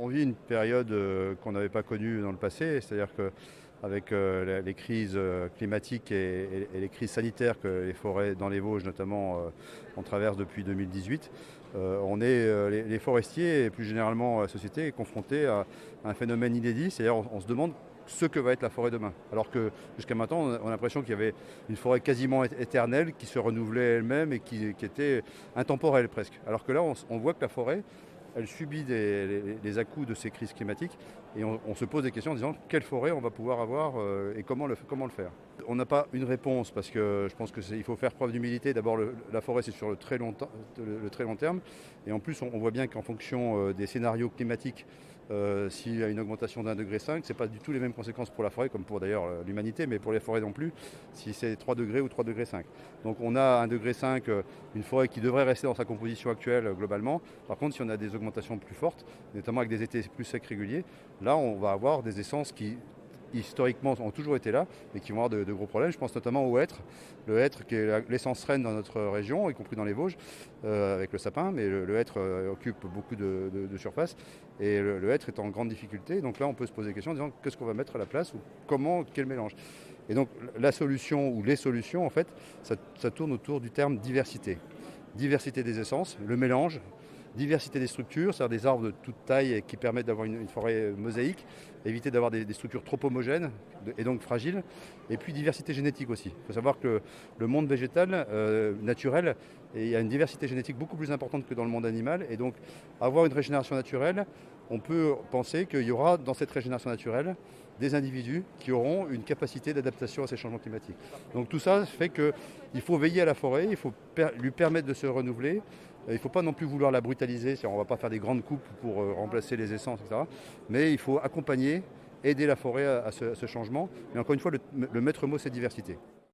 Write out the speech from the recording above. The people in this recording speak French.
On vit une période qu'on n'avait pas connue dans le passé, c'est-à-dire qu'avec les crises climatiques et les crises sanitaires que les forêts dans les Vosges notamment on traverse depuis 2018, les forestiers et plus généralement la société est confrontée à un phénomène inédit, c'est-à-dire on se demande ce que va être la forêt demain. Alors que jusqu'à maintenant, on a l'impression qu'il y avait une forêt quasiment éternelle qui se renouvelait elle-même et qui était intemporelle presque. Alors que là, on voit que la forêt, elle subit les à-coups de ces crises climatiques et on se pose des questions en disant quelle forêt on va pouvoir avoir et comment le faire. On n'a pas une réponse parce que je pense qu'il faut faire preuve d'humilité. D'abord, la forêt, c'est sur le très long terme. Et en plus, on voit bien qu'en fonction des scénarios climatiques, s'il y a une augmentation d'1,5 degré, ce n'est pas du tout les mêmes conséquences pour la forêt, comme pour d'ailleurs l'humanité, mais pour les forêts non plus, si c'est 3 degrés ou 3,5 degrés. Donc on a 1,5 degré, une forêt qui devrait rester dans sa composition actuelle globalement. Par contre, si on a des augmentations plus fortes, notamment avec des étés plus secs réguliers, là on va avoir des essences qui historiquement ont toujours été là et qui vont avoir de gros problèmes. Je pense notamment au hêtre. Le hêtre qui est l'essence reine dans notre région, y compris dans les Vosges, avec le sapin, mais le hêtre occupe beaucoup de surface et le hêtre est en grande difficulté. Donc là, on peut se poser des questions en disant qu'est-ce qu'on va mettre à la place ou quel mélange. Et donc la solution ou les solutions, en fait, ça tourne autour du terme diversité. Diversité des essences, le mélange, diversité des structures, c'est-à-dire des arbres de toute taille qui permettent d'avoir une forêt mosaïque, éviter d'avoir des structures trop homogènes et donc fragiles, et puis diversité génétique aussi. Il faut savoir que le monde végétal, naturel, il y a une diversité génétique beaucoup plus importante que dans le monde animal, et donc avoir une régénération naturelle, on peut penser qu'il y aura dans cette régénération naturelle des individus qui auront une capacité d'adaptation à ces changements climatiques. Donc tout ça fait qu'il faut veiller à la forêt, il faut lui permettre de se renouveler. Il ne faut pas non plus vouloir la brutaliser, on ne va pas faire des grandes coupes pour remplacer les essences, etc. Mais il faut accompagner, aider la forêt à ce changement. Mais encore une fois, le maître mot, c'est diversité.